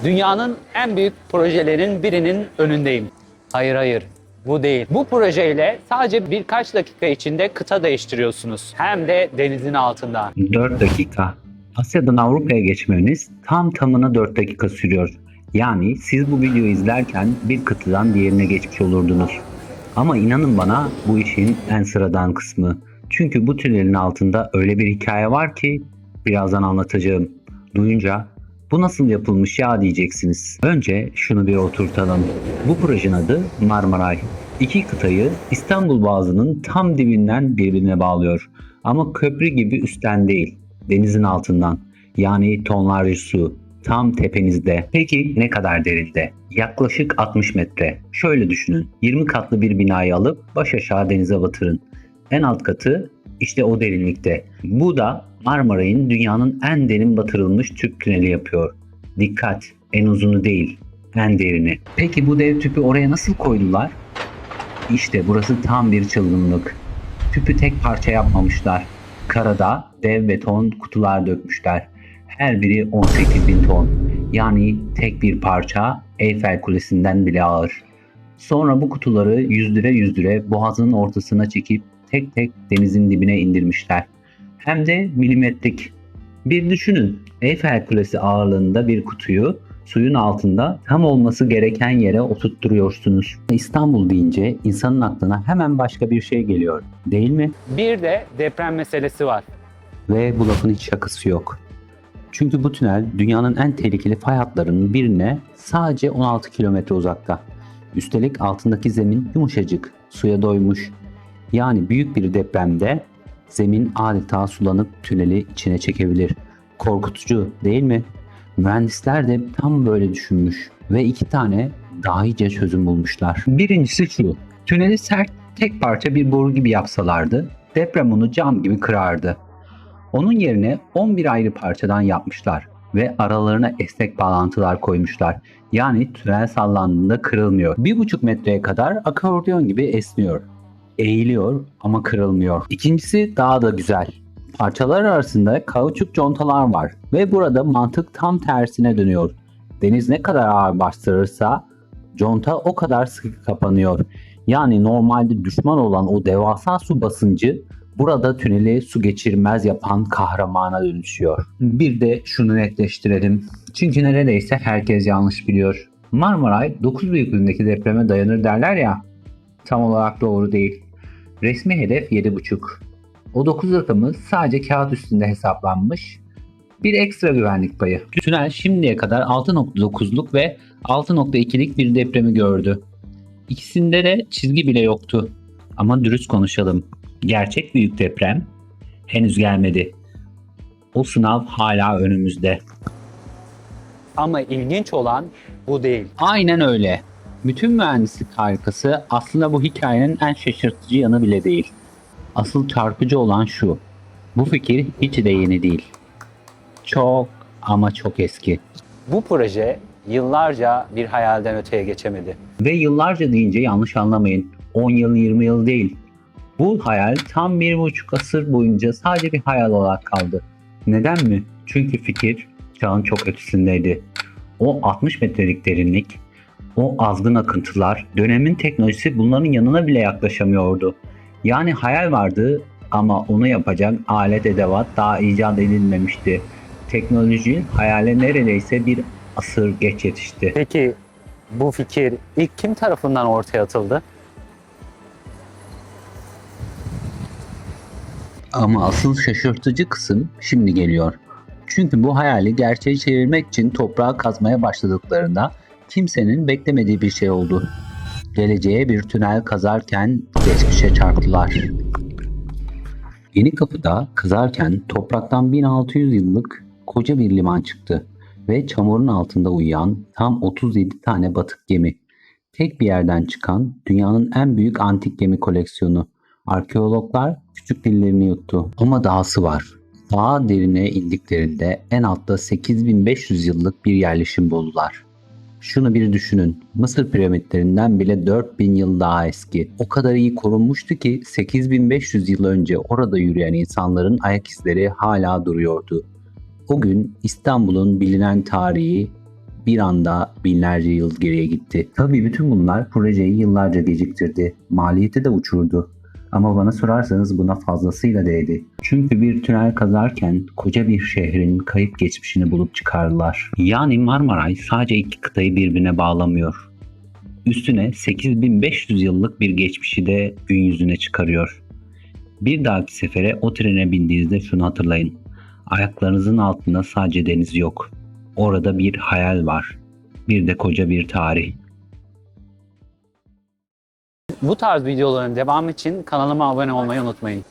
Dünyanın en büyük projelerin birinin önündeyim. Hayır, bu değil. Bu projeyle sadece birkaç dakika içinde kıta değiştiriyorsunuz. Hem de denizin altında. 4 dakika. Asya'dan Avrupa'ya geçmeniz tam tamına 4 dakika sürüyor. Yani siz bu videoyu izlerken bir kıtadan diğerine geçmiş olurdunuz. Ama inanın bana bu işin en sıradan kısmı. Çünkü bu tünelin altında öyle bir hikaye var ki birazdan anlatacağım. Duyunca bu nasıl yapılmış ya diyeceksiniz. Önce şunu bir oturtalım. Bu projenin adı Marmaray. İki kıtayı İstanbul Boğazı'nın tam dibinden birbirine bağlıyor. Ama köprü gibi üstten değil, denizin altından. Yani tonlarca su tam tepenizde. Peki ne kadar derinde? Yaklaşık 60 metre. Şöyle düşünün. 20 katlı bir binayı alıp baş aşağı denize batırın. En alt katı işte o derinlikte. Bu da Marmaray'ın dünyanın en derin batırılmış tüp tüneli yapıyor. Dikkat, en uzunu değil, en derini. Peki bu dev tüpü oraya nasıl koydular? İşte burası tam bir çılgınlık. Tüpü tek parça yapmamışlar. Karada dev beton kutular dökmüşler. Her biri 18 bin ton. Yani tek bir parça Eyfel Kulesi'nden bile ağır. Sonra bu kutuları yüzdüre yüzdüre boğazın ortasına çekip tek tek denizin dibine indirmişler. Hem de milimetrik. Bir düşünün, Eyfel Kulesi ağırlığında bir kutuyu suyun altında tam olması gereken yere oturtturuyorsunuz. İstanbul deyince insanın aklına hemen başka bir şey geliyor, değil mi? Bir de deprem meselesi var. Ve bu lafın hiç şakası yok. Çünkü bu tünel dünyanın en tehlikeli fay hatlarının birine sadece 16 kilometre uzakta. Üstelik altındaki zemin yumuşacık, suya doymuş. Yani büyük bir depremde zemin adeta sulanıp tüneli içine çekebilir. Korkutucu değil mi? Mühendisler de tam böyle düşünmüş ve iki tane dahice çözüm bulmuşlar. Birincisi şu: tüneli sert tek parça bir boru gibi yapsalardı deprem onu cam gibi kırardı. Onun yerine 11 ayrı parçadan yapmışlar ve aralarına esnek bağlantılar koymuşlar. Yani tünel sallandığında kırılmıyor. 1,5 metreye kadar akordeon gibi esniyor. Eğiliyor ama kırılmıyor. İkincisi daha da güzel. Parçalar arasında kauçuk contalar var ve burada mantık tam tersine dönüyor. Deniz ne kadar ağır bastırırsa conta o kadar sıkı kapanıyor. Yani normalde düşman olan o devasa su basıncı burada tüneli su geçirmez yapan kahramana dönüşüyor. Bir de şunu netleştirelim. Çünkü neredeyse herkes yanlış biliyor. Marmaray 9 büyüklüğündeki depreme dayanır derler ya. Tam olarak doğru değil. Resmi hedef 7,5. O 9 rakamı sadece kağıt üstünde hesaplanmış. Bir ekstra güvenlik payı. Tünel şimdiye kadar 6,9'luk ve 6,2'lik bir depremi gördü. İkisinde de çizgi bile yoktu. Ama dürüst konuşalım. Gerçek büyük deprem henüz gelmedi. O sınav hala önümüzde. Ama ilginç olan bu değil. Aynen öyle. Bütün mühendislik harikası aslında bu hikayenin en şaşırtıcı yanı bile değil. Asıl çarpıcı olan şu: bu fikir hiç de yeni değil. Çok ama çok eski. Bu proje yıllarca bir hayalden öteye geçemedi. Ve yıllarca deyince yanlış anlamayın. 10 yıl 20 yıl değil. Bu hayal tam 1,5 asır boyunca sadece bir hayal olarak kaldı. Neden mi? Çünkü fikir çağın çok ötesindeydi. O 60 metrelik derinlik, o azgın akıntılar, dönemin teknolojisi bunların yanına bile yaklaşamıyordu. Yani hayal vardı ama onu yapacak alet edevat daha icat edilmemişti. Teknoloji hayale neredeyse bir asır geç yetişti. Peki bu fikir ilk kim tarafından ortaya atıldı? Ama asıl şaşırtıcı kısım şimdi geliyor. Çünkü bu hayali gerçeğe çevirmek için toprağa kazmaya başladıklarında kimsenin beklemediği bir şey oldu. Geleceğe bir tünel kazarken geçmişe çarptılar. Yeni Kapı'da kazarken topraktan 1600 yıllık koca bir liman çıktı ve çamurun altında uyuyan tam 37 tane batık gemi. Tek bir yerden çıkan dünyanın en büyük antik gemi koleksiyonu. Arkeologlar küçük dillerini yuttu. Ama dahası var. Daha derine indiklerinde en altta 8500 yıllık bir yerleşim buldular. Şunu bir düşünün. Mısır piramitlerinden bile 4000 yıl daha eski. O kadar iyi korunmuştu ki 8500 yıl önce orada yürüyen insanların ayak izleri hala duruyordu. O gün İstanbul'un bilinen tarihi bir anda binlerce yıl geriye gitti. Tabii bütün bunlar projeyi yıllarca geciktirdi. Maliyeti de uçurdu. Ama bana sorarsanız buna fazlasıyla değdi. Çünkü bir tünel kazarken koca bir şehrin kayıp geçmişini bulup çıkardılar. Yani Marmaray sadece iki kıtayı birbirine bağlamıyor. Üstüne 8500 yıllık bir geçmişi de gün yüzüne çıkarıyor. Bir dahaki sefere o trene bindiğinizde şunu hatırlayın. Ayaklarınızın altında sadece deniz yok. Orada bir hayal var. Bir de koca bir tarih. Bu tarz videoların devamı için kanalıma abone olmayı unutmayın.